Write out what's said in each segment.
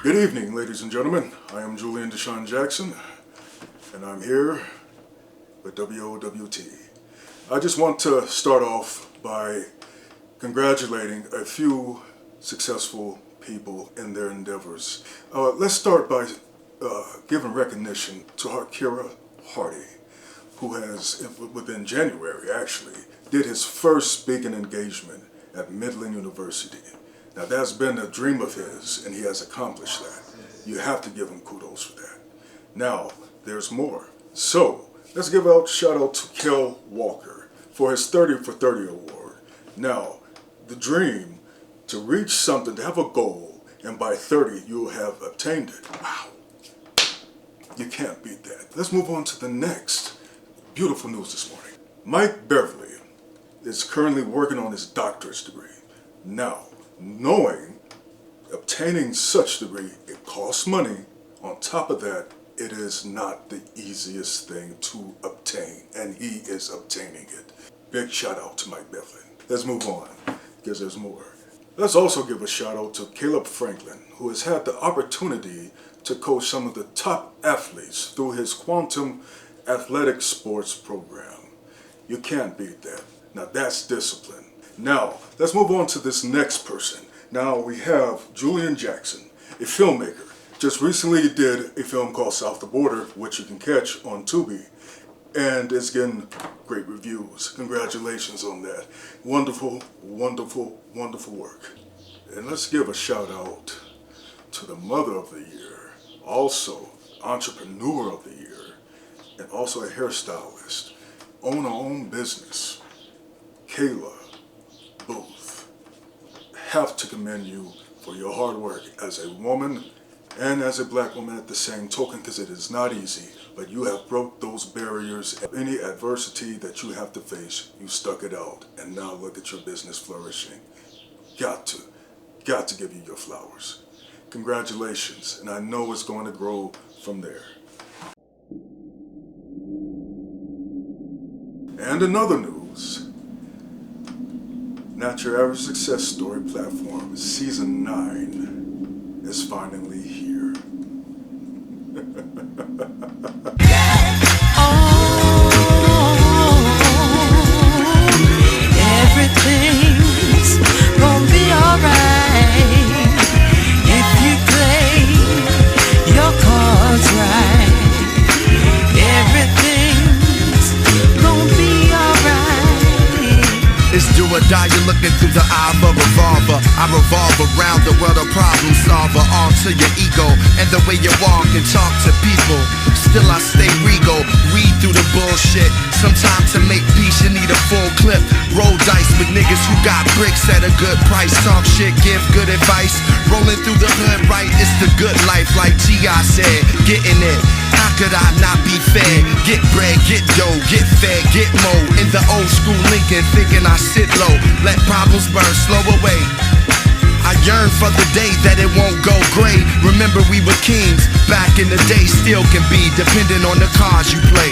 Good evening, ladies and gentlemen. I am Julian Deshaun Jackson, and I'm here with WOWT. I just want to start off by congratulating a few successful people in their endeavors. Let's start by giving recognition to Kira Hardy, who has, within January actually, did his first speaking engagement at Midland University. Now that's been a dream of his, and he has accomplished that. You have to give him kudos for that. Now, there's more. So, let's give a shout out to Kel Walker for his 30 for 30 award. Now, the dream to reach something, to have a goal, and by 30 you'll have obtained it. Wow. You can't beat that. Let's move on to the next beautiful news this morning. Mike Beverly is currently working on his doctorate degree. Now, obtaining such degree, it costs money. On top of that, it is not the easiest thing to obtain, and he is obtaining it. Big shout out to Mike Beverly. Let's move on, because there's more. Let's also give a shout out to Caleb Franklin, who has had the opportunity to coach some of the top athletes through his Quantum Athletic Sports program. You can't beat that. Now that's discipline. Now, let's move on to this next person. Now we have Julian Jackson, a filmmaker. Just recently did a film called South Omaha, which you can catch on Tubi, and it's getting great reviews. Congratulations on that. Wonderful, wonderful, wonderful work. And let's give a shout out to the Mother of the Year, also Entrepreneur of the Year, and also a hairstylist, own her own business, Kayla Booth. Have to commend you for your hard work as a woman and as a black woman at the same token, because it is not easy, but you have broke those barriers. Any adversity that you have to face, you stuck it out, and now look at your business flourishing. Got to give you your flowers. Congratulations, and I know it's going to grow from there. And another news. Not Your Average Success Story platform, Season 9 is finally here. Everything's gonna be alright if you play your cards right. Everything's gonna be alright. It's do or die, you're looking through the eye of a revolver. I revolve around the world, a problem solver. All to your ego and the way you walk and talk to people. Still I stay regal, read through the bullshit. Sometimes to make peace you need a full clip. Roll dice with niggas who got bricks at a good price. Talk shit, give good advice. Rolling through the hood right, it's the good life. Like G.I. said, getting it. How could I not be fed? Get bread, get dough, get fed, get mo. In the old school Lincoln, thinking I sit low. Let problems burn, slow away. I yearn for the day that it won't go gray. Remember we were kings back in the day. Still can be, depending on the cards you play.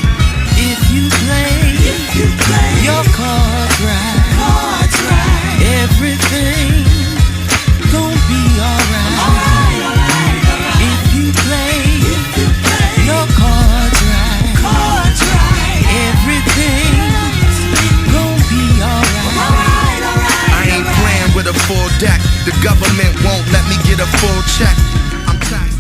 If you play your cards right, everything gon' be alright. If you play your cards right, everything's gon' be alright. I ain't playing with a full deck. The government won't let me get a full check. I'm taxing.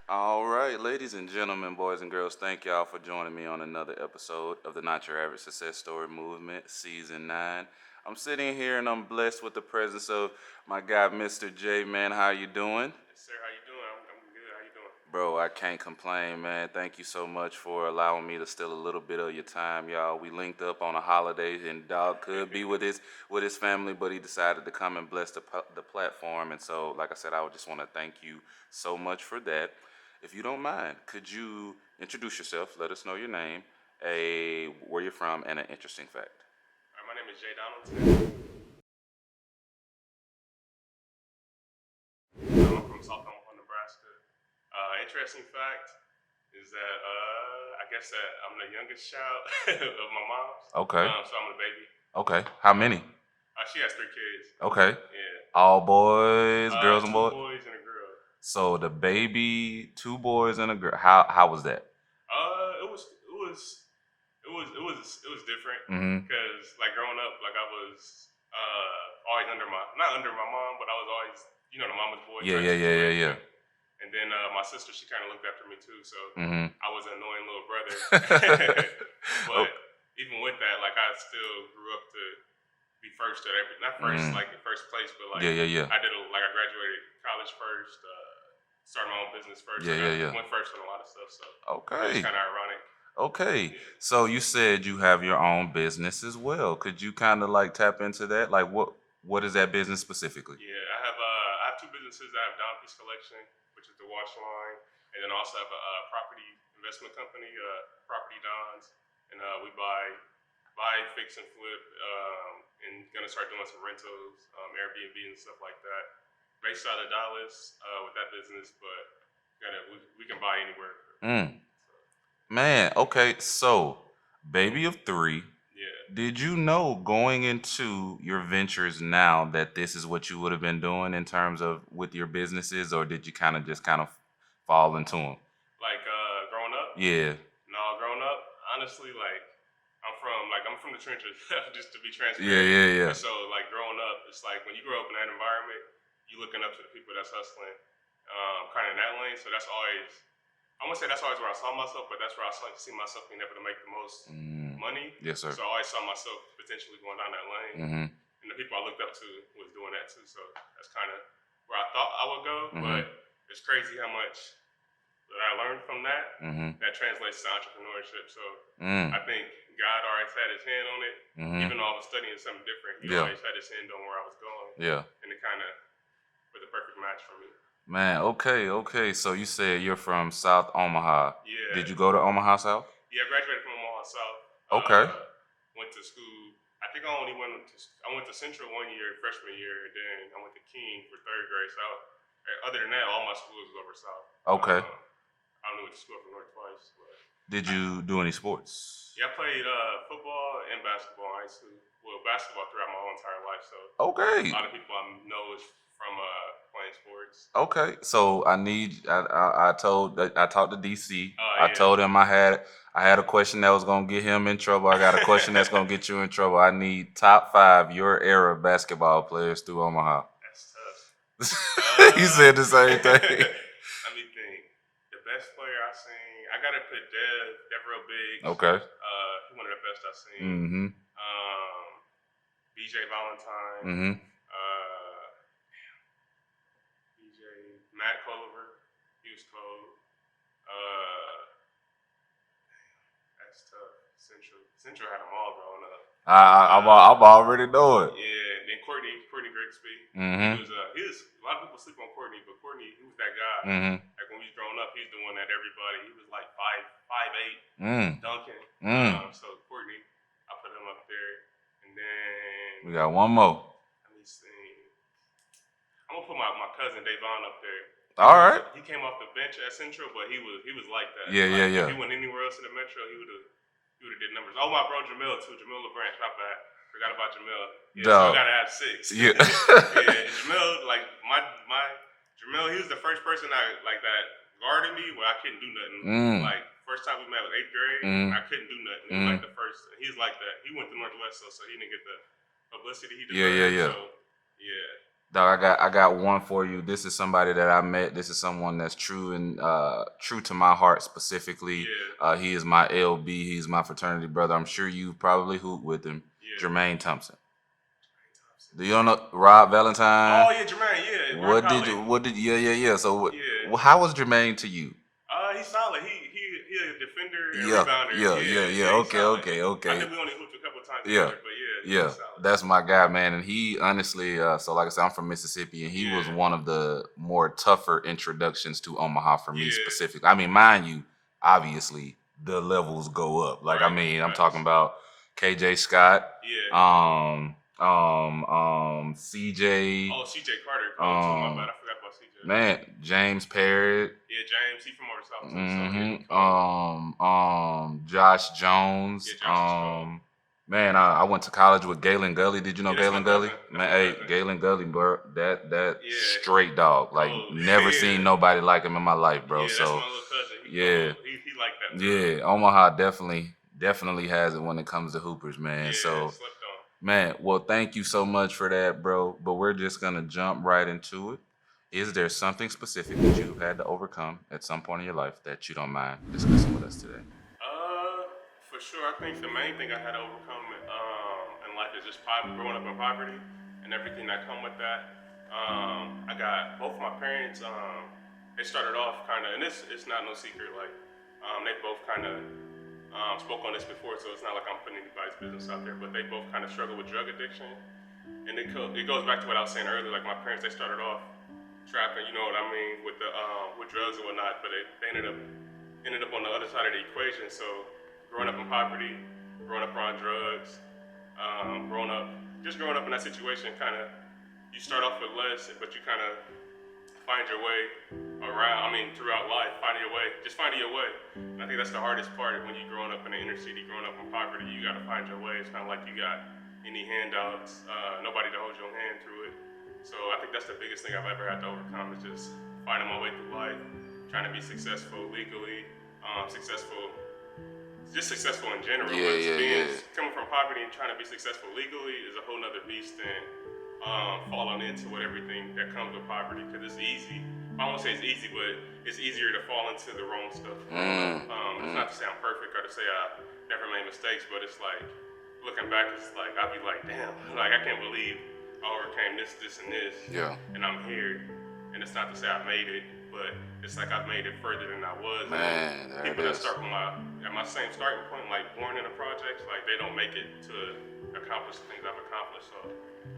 All right, ladies and gentlemen, boys and girls, thank y'all for joining me on another episode of the Not Your Average Success Story Movement, Season 9. I'm sitting here and I'm blessed with the presence of my guy, Mr. J. Man, how you doing? Yes, sir. How you doing? I'm good. How you doing? Bro, I can't complain, man. Thank you so much for allowing me to steal a little bit of your time, y'all. We linked up on a holiday, and Dog could be with his family, but he decided to come and bless the platform. And so, like I said, I would just want to thank you so much for that. If you don't mind, could you introduce yourself, let us know your name, where you're from, and an interesting fact? All right, my name is Jay Donaldson. I'm from South Omaha, Nebraska. Interesting fact is that I guess that I'm the youngest child of my mom's. Okay. So I'm the baby. Okay. How many? She has 3 kids. Okay. Yeah. All boys, girls and 2 boys? boys and a girl. So the baby, 2 boys and a girl. How was that? It was different Mm-hmm. because like growing up, like I was always not under my mom, but I was always the mama's boy type situation. Yeah. And then my sister, she kind of looked after me too, so Mm-hmm. I was an annoying little brother. But even with that, like I still grew up to be first at not first like in first place, but like Yeah. I I graduated college first, started my own business first. Yeah. Went first on a lot of stuff, so Okay. it's kind of ironic. Okay. So you said you have your own business as well. Could you kind of like tap into that? Like what is that business specifically? Yeah, I have 2 businesses. I have Don Piece Collection, which is the wash line, and then I also have a property investment company, Property Dons, and we buy, fix, and flip, and gonna start doing some rentals, Airbnb and stuff like that. Based out of Dallas with that business, but we can buy anywhere. Mm. Man, okay. So, baby of 3. Yeah. Did you know going into your ventures now that this is what you would have been doing in terms of with your businesses, or did you kind of fall into them? Like growing up? Yeah. No, growing up, honestly, like I'm from the trenches, just to be transparent. Yeah. And so like growing up, it's like when you grow up in that environment, you looking up to the people that's hustling, kind of in that lane. So that's always, I won't say that's always where I saw myself, but that's where I see myself being able to make the most money. Yes, sir. So I always saw myself potentially going down that lane. Mm-hmm. And the people I looked up to was doing that too. So that's kind of where I thought I would go. But it's crazy how much that I learned from that that translates to entrepreneurship. So I think God always had his hand on it. Even though I was studying something different, he always had his hand on where I was going. Yeah. And it kind of was the perfect match for me. Man, okay. So you said you're from South Omaha. Yeah. Did you go to Omaha South? Yeah, I graduated from Omaha South. Okay. Went to school. I think I went to Central 1 year, freshman year, and then I went to King for 3rd grade. So other than that, all my schools was over South. Okay. I only went to school up north twice. But Did you do any sports? yeah, I played football and basketball in high school. Well, basketball throughout my whole entire life. So Okay. a lot of people I know is from playing sports. Okay. So I talked to DC. I Yeah. told him I had a question that was gonna get him in trouble. I got a question that's gonna get you in trouble. I need top 5 your era basketball players through Omaha. That's tough. He said the same thing. Let me think. The best player I've seen, I gotta put Dev real big. Okay. He's one of the best I've seen. Mm-hmm. BJ Valentine. Mm-hmm. BJ Matt Culliver. He was cold. That's tough. Central had them all growing up. I'm already know it. Yeah, and then Courtney Grigsby. Mm-hmm. He was a lot of people sleep on Courtney, but Courtney, he was that guy. Mm-hmm. Like when we was growing up, he was the one that everybody. He was like 5'8", dunking. So Courtney, I put him up there, and then We got one more. let me see. I'm gonna put my cousin Davon up there. All right. He came off the bench at Central, but he was like that. Yeah. If he went anywhere else in the Metro, he would have did numbers. Oh, my bro Jamil too. Jamil LeBranch, not bad. Forgot about Jamil. Yeah, so I gotta have 6. Yeah. Yeah, and Jamil, like my Jamil, he was the first person that guarded me where I couldn't do nothing. Like first time we met was 8th grade, and I couldn't do nothing. He was like the first. He's like that. He went to Northwest, so he didn't get the publicity he deserved. Yeah. So, yeah. Dog, I got one for you. This is somebody that I met. This is someone that's true to my heart specifically. Yeah. He is my LB. He's my fraternity brother. I'm sure you probably hooped with him. Yeah. Jermaine Thompson. Do you know Rob Valentine? Oh yeah, Jermaine. Yeah. What did yeah. So Yeah. How was Jermaine to you? He's solid. He a defender and Yeah. rebounder. Okay. I think we only hooped a couple times Yeah. together, but Yeah, he's solid. that's my guy, man. And he honestly, so like I said, I'm from Mississippi, and he was one of the more tougher introductions to Omaha for me specifically. I mean, mind you, obviously the levels go up. Like, Right, I mean, I'm right. talking about KJ Scott, Yeah. CJ, CJ Carter. My bad. I forgot about CJ. man, James Parrott, Yeah, James. He from over south too. mm-hmm. So yeah. Josh Jones, Yeah, Josh is cold. Man, I went to college with Galen Gully. Did you know Yeah, that's my Galen Gully? cousin. That's Man, my hey, cousin. Galen Gully, bro, that Yeah. straight dog. Like, Cold. never seen Yeah. nobody like him in my life, bro. Yeah, that's So, my little cousin. He yeah, cold. He like that too. yeah, Omaha definitely has it when it comes to hoopers, man. Yeah, So, slept on. man, well, thank you so much for that, bro. But we're just gonna jump right into it. Is there something specific that you've had to overcome at some point in your life that you don't mind discussing with us today? For sure. I think the main thing I had to overcome in life is just growing up in poverty and everything that come with that. I got both my parents. They started off kind of, and it's not no secret. Like they both kind of spoke on this before, so it's not like I'm putting anybody's business out there. But they both kind of struggle with drug addiction, and it goes back to what I was saying earlier. Like my parents, they started off trapping, you know what I mean, with the with drugs and whatnot, but they ended up on the other side of the equation. So growing up in poverty, growing up around drugs, growing up in that situation, kind of you start off with less, but you kind of find your way around. I mean, throughout life, finding your way. And I think that's the hardest part when you growing up in the inner city, growing up in poverty. You got to find your way. It's not like you got any handouts, nobody to hold your hand through it. So I think that's the biggest thing I've ever had to overcome is just finding my way through life, trying to be successful legally, successful in general. Coming from poverty and trying to be successful legally is a whole nother beast than falling into everything that comes with poverty, because it's easy. I won't say it's easy, but it's easier to fall into the wrong stuff. It's not to say I'm perfect or to say I never made mistakes, but it's like, looking back, it's like, I'd be like, damn, like I can't believe I overcame this, and this, and I'm here. And it's not to say I made it, but it's like I've made it further than I was. Man, there people it that is. start at my same starting point, like born in a project, like they don't make it to accomplish the things I've accomplished. So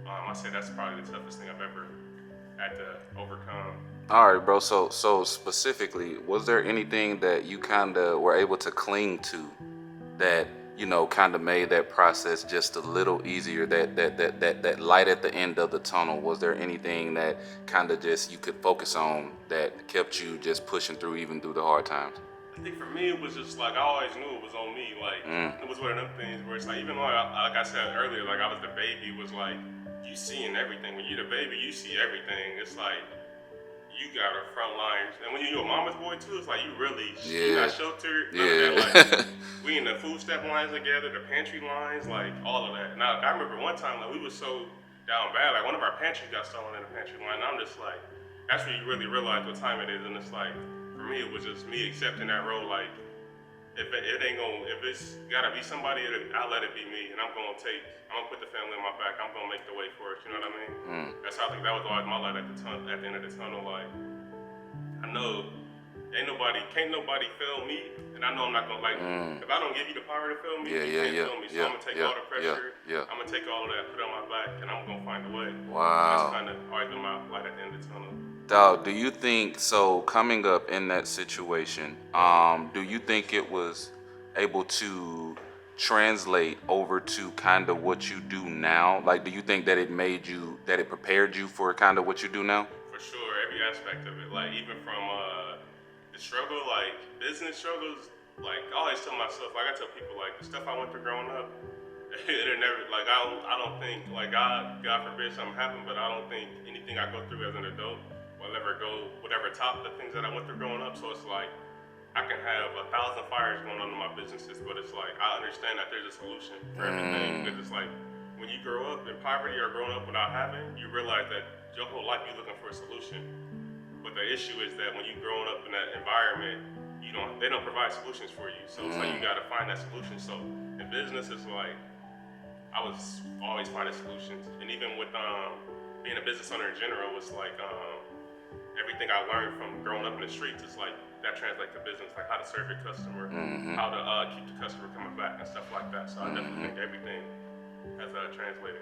I say that's probably the toughest thing I've ever had to overcome. All right, bro. So specifically, was there anything that you kind of were able to cling to that, you know, kind of made that process just a little easier? That light at the end of the tunnel. Was there anything that kind of just you could focus on that kept you just pushing through even through the hard times? I think for me, it was just like I always knew it was on me. Like it was one of them things where it's like, even though like I said earlier, like I was the baby, it was like you seeing everything. When you're the baby, you see everything. It's like you got a front lines, and when you're a mama's boy too, it's like you really you're not sheltered. None of that, like we in the food step lines together, the pantry lines, like all of that. Now I remember one time like we was so down bad, like one of our pantries got stolen in the pantry line. And I'm just like, that's when you really realize what time it is, and it's like. For me, it was just me accepting that role. Like, if it's gotta be somebody, I'll let it be me, and I'm gonna put the family on my back. I'm gonna make the way for it. You know what I mean? That's how I think that was always my light at the end of the tunnel. Like, I know can't nobody fail me, and I know I'm not gonna if I don't give you the power to fail me, you can't fail me. So I'm gonna take all the pressure. I'm gonna take all of that, put it on my back, and I'm gonna find a way. Wow. That's kind of always been my light at the end of the tunnel. Dog, do you think, so coming up in that situation, do you think it was able to translate over to kind of what you do now? Like, do you think that it prepared you for kind of what you do now? For sure, every aspect of it. Like, even from the struggle, like business struggles, like I always tell myself, like I tell people, like the stuff I went through growing up, it'll never, like I don't think, like God forbid something happened, but I don't think anything I go through as an adult whatever top the things that I went through growing up. So it's like I can have 1,000 fires going on in my businesses, but it's like I understand that there's a solution for everything. Because it's like when you grow up in poverty or growing up without having, you realize that your whole life you're looking for a solution. But the issue is that when you're growing up in that environment, they don't provide solutions for you. So it's like you gotta find that solution. So in business, it's like I was always finding solutions, and even with being a business owner in general, it's like everything I learned from growing up in the streets is like that translates to business, like how to serve your customer, how to keep the customer coming back and stuff like that. So I definitely think everything has translated.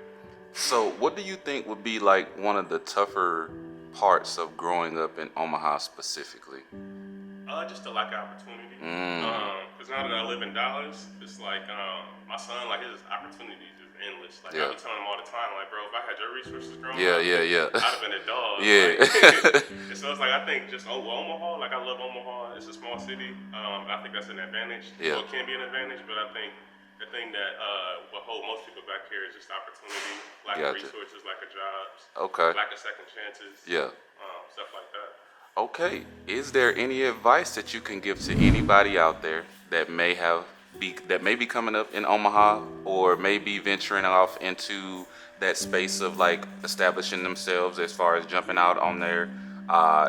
So what do you think would be like one of the tougher parts of growing up in Omaha specifically? Just the lack of opportunity. Because now that I live in Dallas, it's like my son, like his opportunities is endless. Like I be telling him all the time, like, bro, if I had your resources growing up, I'd have been a dog. Like, and so it's like I think just Omaha, like I love Omaha. It's a small city. I think that's an advantage. Well, it can be an advantage, but I think the thing that will hold most people back here is just opportunity, lack of resources, lack of jobs, lack of second chances, stuff like that. Okay. Is there any advice that you can give to anybody out there that may be coming up in Omaha or may be venturing off into that space of like establishing themselves as far as jumping out on there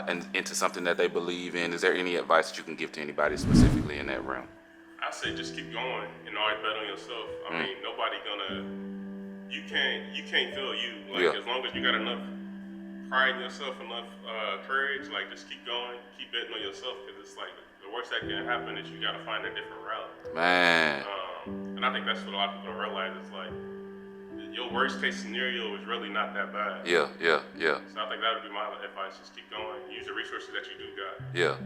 and into something that they believe in? Is there any advice that you can give to anybody specifically in that realm? I say just keep going and always bet on yourself. I mean, nobody you can't fail you. Like as long as you got enough pride in yourself, enough courage, like just keep going, keep betting on yourself, because it's like the worst that can happen is you gotta find a different route. Man. And I think that's what a lot of people don't realize. It's like your worst case scenario is really not that bad. Yeah. So I think that would be my advice: just keep going, use the resources that you do got. Yeah.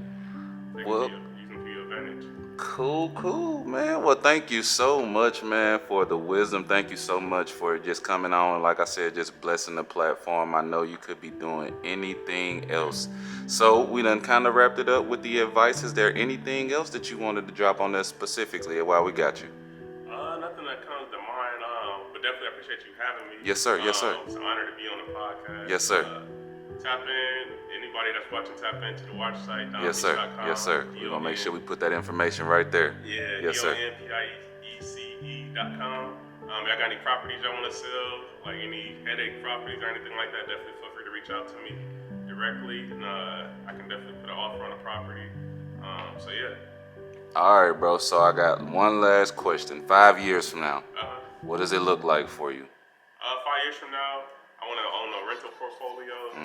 Use them to your advantage. Cool, man. Well, thank you so much, man, for the wisdom. Thank you so much for just coming on. Like I said, just blessing the platform. I know you could be doing anything else. So we done kind of wrapped it up with the advice. Is there anything else that you wanted to drop on us specifically while we got you? Nothing that comes to mind, but definitely appreciate you having me. Yes, sir. It's an honor to be on the podcast. Yes, sir. Tap in. Anybody that's watching, tap into the watch site. Yes, sir. Yes, sir. We're going to make sure we put that information right there. Yeah, yes, sir. DonPiece.com. If y'all got any properties y'all want to sell, like any headache properties or anything like that, definitely feel free to reach out to me directly. And I can definitely put an offer on a property. So, yeah. All right, bro. So I got one last question. 5 years from now, what does it look like for you? 5 years from now, I want to own a rental portfolio,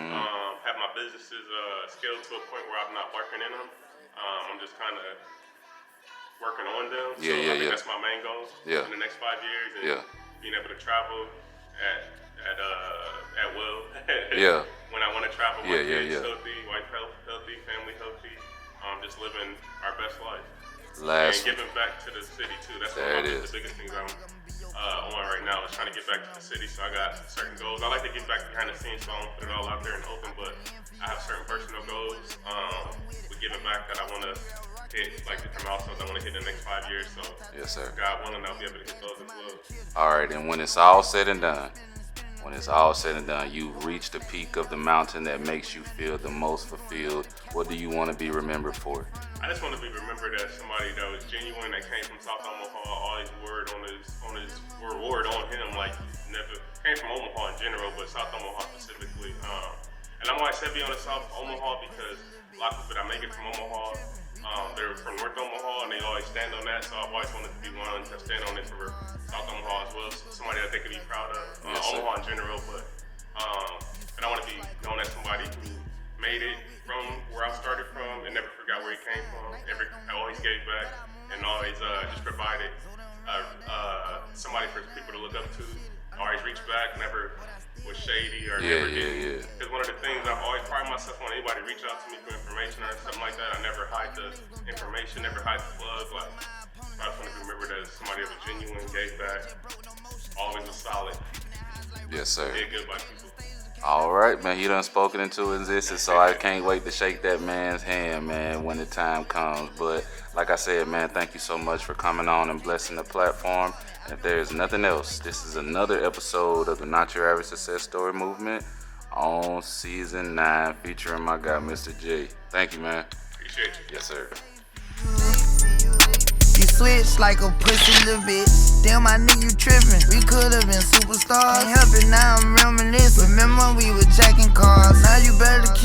have my businesses scaled to a point where I'm not working in them. I'm just kind of working on them. I think that's my main goal in the next 5 years. And being able to travel at will. When I want to travel, my kids healthy, wife healthy, family healthy. Just living our best life. And giving back to the city too. That's one of the biggest things I'm on right now is trying to get back to the city. So I got certain goals. I like to get back behind the scenes, so I don't put it all out there in the open. But I have certain personal goals with giving back that I want to hit, like different milestones I want to hit in the next 5 years. So yes, sir. God willing, I'll be able to hit those as well. All right, and when it's all said and done, you've reached the peak of the mountain that makes you feel the most fulfilled. What do you want to be remembered for? I just want to be remembered as somebody that was genuine, that came from South Omaha, always word on him, like never came from Omaha in general, but South Omaha specifically. And I'm always heavy on the South Omaha because a lot of people that make it from Omaha, they're from North Omaha and they always stand on that. So I've always wanted to be one to stand on it for South Omaha as well. So somebody that they could be proud of, Omaha in general, but and I want to be known as somebody who made it from where I started from and never forgot where he came from. I always gave back and always just provided somebody for people to look up to. Always reached back, never was shady or never did. Because one of the things I've always prided myself on, anybody reach out to me for information or something like that, I never hide the information, never hide the plug. Like, I just want to be remembered as somebody that was genuine, gave back, always was solid. Yes, sir. Did good by people. All right, man. You done spoken into existence, so I can't wait to shake that man's hand, man, when the time comes. But like I said, man, thank you so much for coming on and blessing the platform. And if there's nothing else, this is another episode of the Not Your Average Success Story movement on season 9, featuring my guy, Mr. J. Thank you, man. Appreciate you. Yes, sir. You switch like a pussy little bitch. Damn, I knew you trippin'. We could've been superstars. Can't help it, now I'm reminiscing. Remember we were jacking cars. Now you better keep